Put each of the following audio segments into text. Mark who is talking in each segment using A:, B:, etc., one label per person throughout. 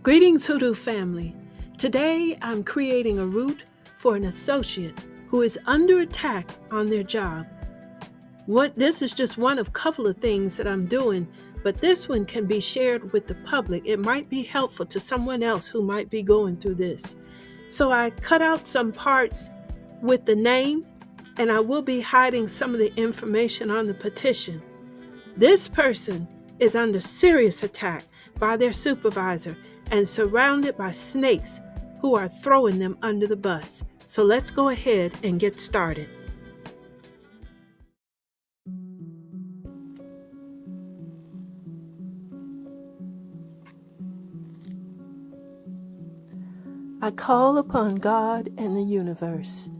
A: Greetings, Hoodoo family. Today, I'm creating a route for an associate who is under attack on their job. This is just one of a couple of things that I'm doing, but this one can be shared with the public. It might be helpful to someone else who might be going through this. So I cut out some parts with the name, and I will be hiding some of the information on the petition. This person is under serious attack by their supervisor and surrounded by snakes who are throwing them under the bus. So let's go ahead and get started. I call upon God and the universe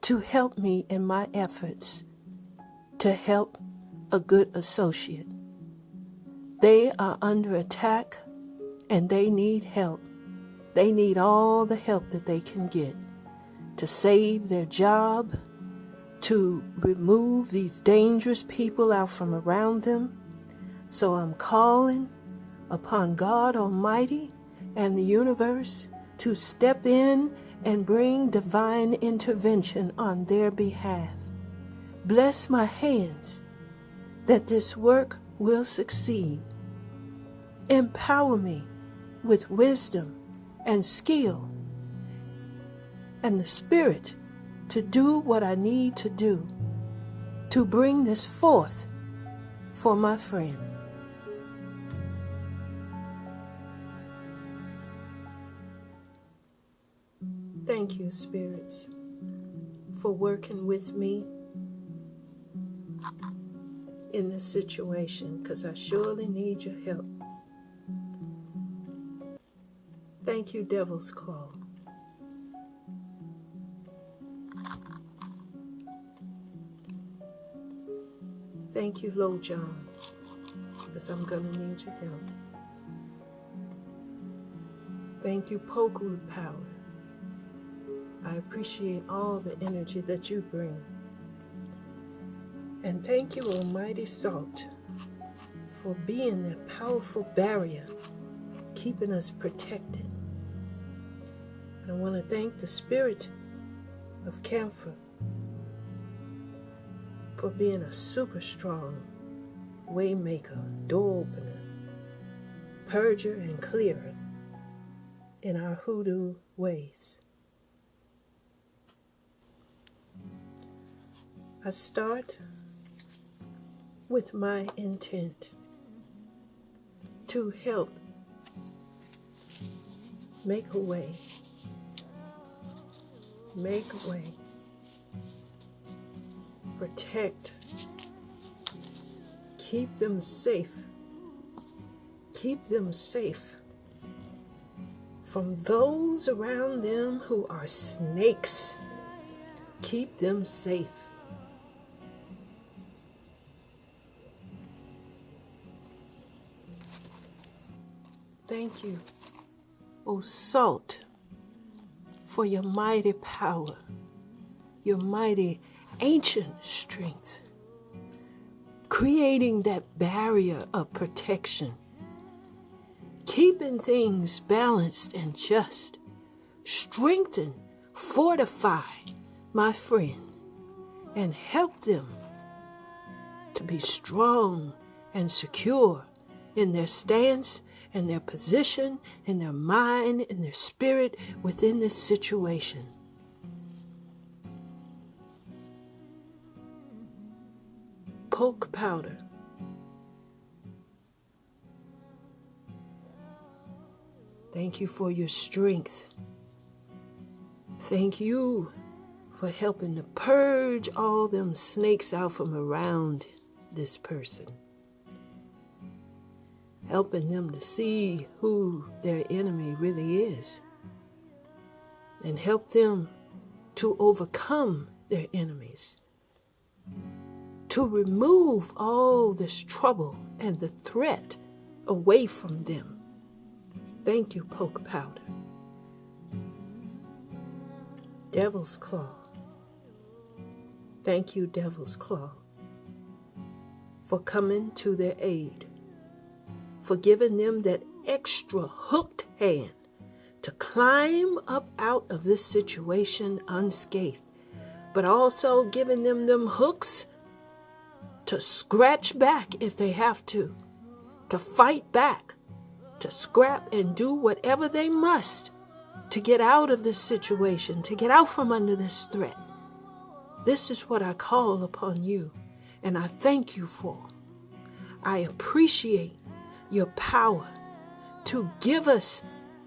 A: to help me in my efforts to help a good associate. They are under attack and they need help. They need all the help that they can get to save their job, to remove these dangerous people out from around them. So I'm calling upon God Almighty and the universe to step in and bring divine intervention on their behalf. Bless my hands that this work will succeed. Empower me with wisdom and skill and the spirit to do what I need to do to bring this forth for my friend. Thank you, spirits, for working with me in this situation, because I surely need your help. Thank you, Devil's Claw. Thank you, Low John, because I'm going to need your help. Thank you, Pokeroot Power. I appreciate all the energy that you bring. And thank you, Almighty Salt, for being that powerful barrier, keeping us protected. And I want to thank the spirit of Camphor for being a super strong waymaker, door opener, purger and clearer in our hoodoo ways. I start with my intent to help make a way, protect, keep them safe from those around them who are snakes. Keep them safe. Thank you, O Salt, for your mighty power, your mighty ancient strength, creating that barrier of protection, keeping things balanced and just. Strengthen, fortify my friend, and help them to be strong and secure in their stance, in their position, in their mind, in their spirit within this situation. Poke Powder. Thank you for your strength. Thank you for helping to purge all them snakes out from around this person. Helping them to see who their enemy really is. And help them to overcome their enemies. To remove all this trouble and the threat away from them. Thank you, Poke Powder. Devil's Claw. Thank you, Devil's Claw, for coming to their aid, for giving them that extra hooked hand to climb up out of this situation unscathed, but also giving them hooks to scratch back if they have to fight back, to scrap and do whatever they must to get out of this situation, to get out from under this threat. This is what I call upon you, and I thank you for. I appreciate your power to give us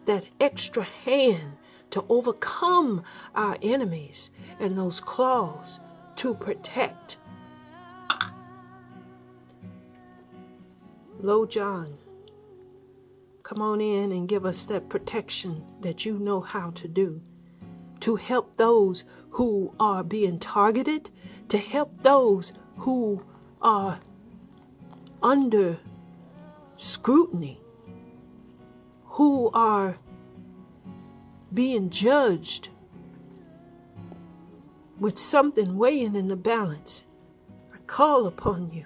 A: that extra hand to overcome our enemies and those claws to protect. Lo John, come on in and give us that protection that you know how to do, to help those who are being targeted, to help those who are under scrutiny, who are being judged with something weighing in the balance. I call upon you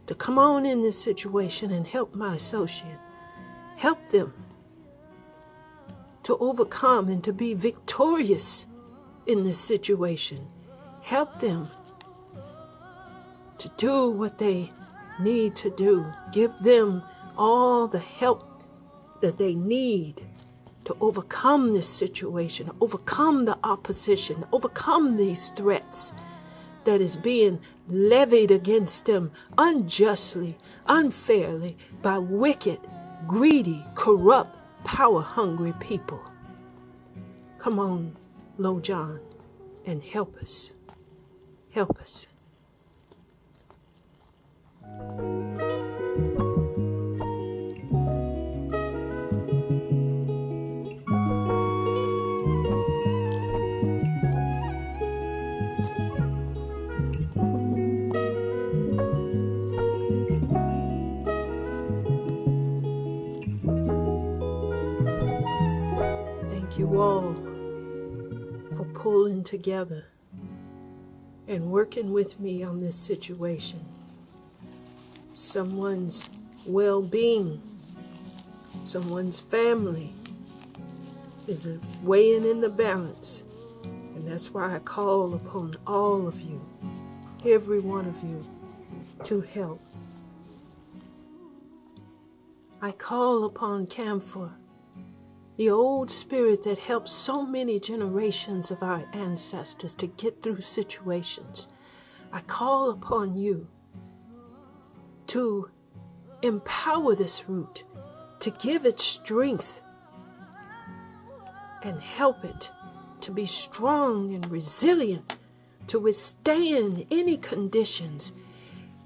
A: to come on in this situation and help my associate. Help them to overcome and to be victorious in this situation. Help them to do what they need to do. Give them all the help that they need to overcome this situation, overcome the opposition, overcome these threats that is being levied against them unjustly, unfairly, by wicked, greedy, corrupt, power-hungry people. Come on, Lo John, and help us. Help us. You all for pulling together and working with me on this situation. Someone's well-being, someone's family is weighing in the balance, and that's why I call upon all of you, every one of you, to help. I call upon Camphor, the old spirit that helped so many generations of our ancestors to get through situations. I call upon you to empower this root, to give it strength and help it to be strong and resilient, to withstand any conditions,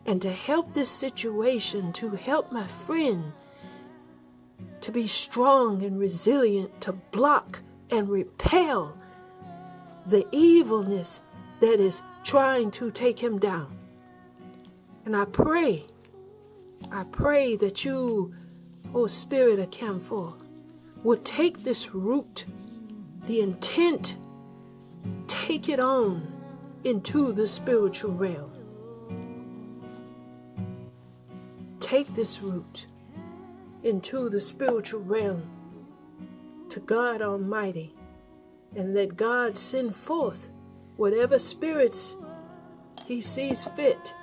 A: and to help this situation, to help my friend to be strong and resilient, to block and repel the evilness that is trying to take him down. And I pray that you, O Spirit of Camphor, would take this root, the intent, take it on into the spiritual realm. Take this root into the spiritual realm to God Almighty, and let God send forth whatever spirits he sees fit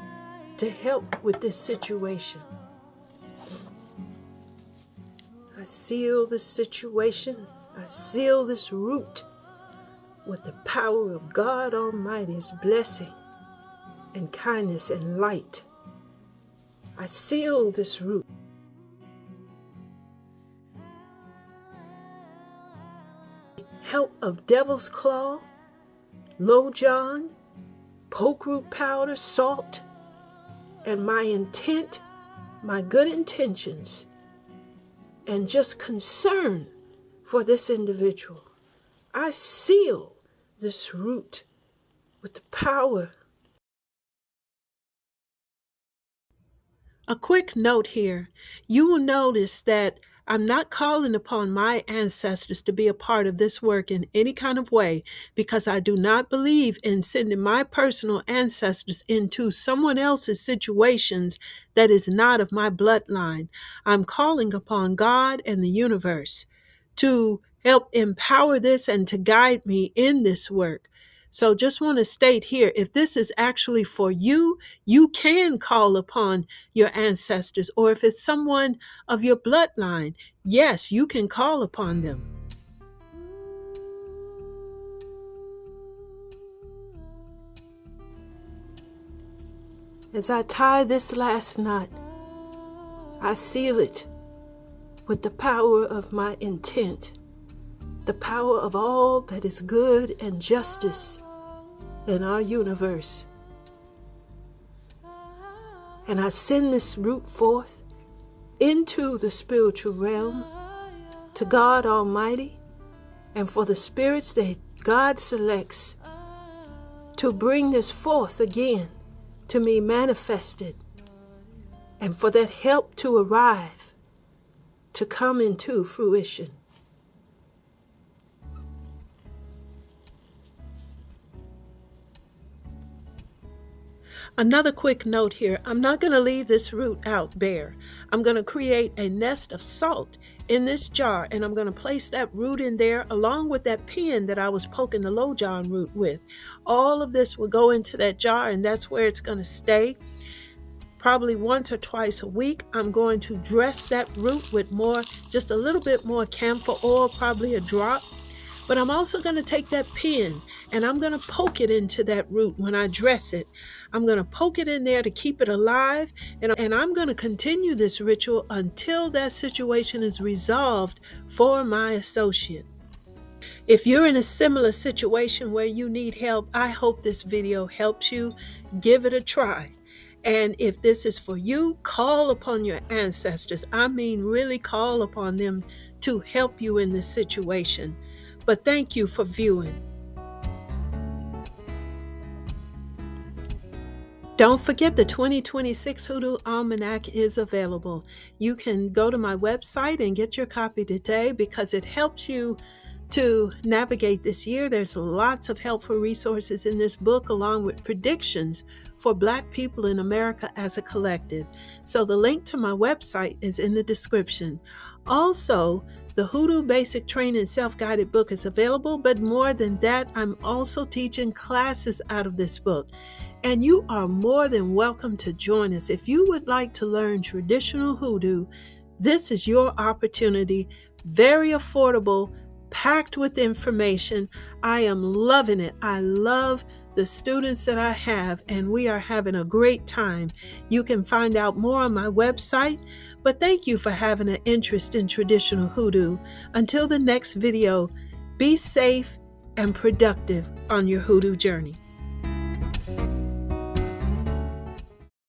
A: to help with this situation. I seal this situation, I seal this root with the power of God Almighty's blessing and kindness and light. I seal this root help of devil's claw, Lo John, poke root powder, salt, and my intent, my good intentions, and just concern for this individual. I seal this root with the power. A quick note here. You will notice that I'm not calling upon my ancestors to be a part of this work in any kind of way, because I do not believe in sending my personal ancestors into someone else's situations that is not of my bloodline. I'm calling upon God and the universe to help empower this and to guide me in this work. So just want to state here, if this is actually for you, you can call upon your ancestors, or if it's someone of your bloodline, yes, you can call upon them. As I tie this last knot, I seal it with the power of my intent, the power of all that is good and justice in our universe. And I send this root forth into the spiritual realm to God Almighty and for the spirits that God selects to bring this forth again to me manifested, and for that help to arrive, to come into fruition. Another quick note here, I'm not going to leave this root out bare. I'm going to create a nest of salt in this jar, and I'm going to place that root in there along with that pin that I was poking the low John root with. All of this will go into that jar, and that's where it's going to stay. Probably once or twice a week, I'm going to dress that root with just a little bit more camphor oil, probably a drop. But I'm also going to take that pin and I'm going to poke it into that root when I dress it. I'm going to poke it in there to keep it alive, and I'm going to continue this ritual until that situation is resolved for my associate. If you're in a similar situation where you need help, I hope this video helps you. Give it a try. And if this is for you, call upon your ancestors. I mean, really call upon them to help you in this situation. But thank you for viewing. Don't forget the 2026 Hoodoo Almanac is available. You can go to my website and get your copy today because it helps you to navigate this year. There's lots of helpful resources in this book, along with predictions for Black people in America as a collective. So the link to my website is in the description. Also, the Hoodoo Basic Training Self-Guided book is available, but more than that, I'm also teaching classes out of this book. And you are more than welcome to join us. If you would like to learn traditional hoodoo, this is your opportunity. Very affordable, packed with information. I am loving it. I love the students that I have, and we are having a great time. You can find out more on my website, but thank you for having an interest in traditional hoodoo. Until the next video, be safe and productive on your hoodoo journey.